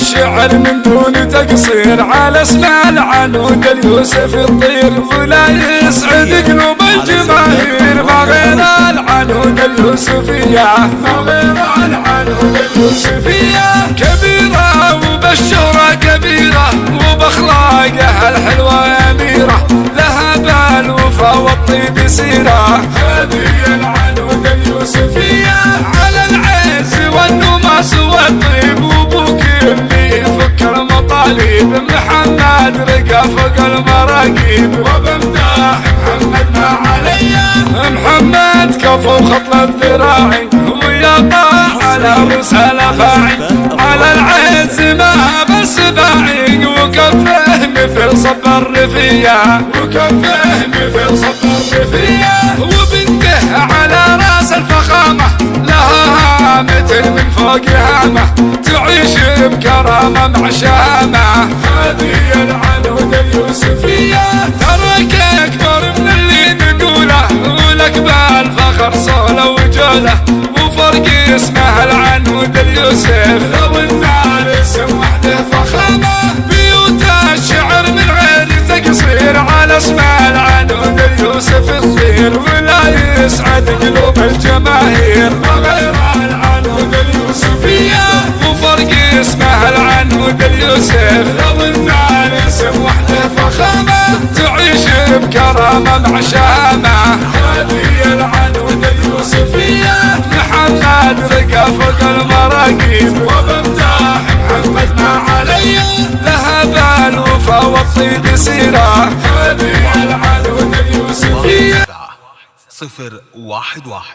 الشعر من دون تقصير على اسم العنود اليوسف الطير، ولا يسعد قلوب الجماهير ما غير العنود اليوسفية، ما غير العنود اليوسفية. كبيرة وبالشهرة كبيرة وبأخلاقها الحلوة أميرة، لها بالوفا والطيب سيرة، هذه العنود اليوسفية. على العز والنماس والطيب وبوك اللي يفك المطالب، محمد رقا فوق المراقيب وبمداح محمد ما عليا. محمد كفو خط الذراعي ويا طاح على رسالة فاعي، على العز ما بس باعي وكفه مثل صب الرفية، وكفه مثل صب الرفية. وبنته على راس الفخامة لها هامة من فوق هامة، تعيش بكرامة مع شهامة، هذه العنود اليوسفية. تراك أكبر من اللي نقوله ولك بالفخر صولة وجوله، وفرق اسمه العنود اليوسف لو ان الاسم وحده فخامة. بيوت الشعر من غير تقصير على اسم العنود اليوسف الطير، ولا يسعد قلوب الجماهير ما غير العنود اليوسفية. وفرق اسمه العنود اليوسف لو ان الاسم وحده فخامة، تعيش بكرامة مع شهامة، هذه العنود اليوسفية. محمد رقا فوق المراقيب وبمداح محمد ما عليا، لها بالوفا والطيب سيرة، هذه العنود اليوسفية. 011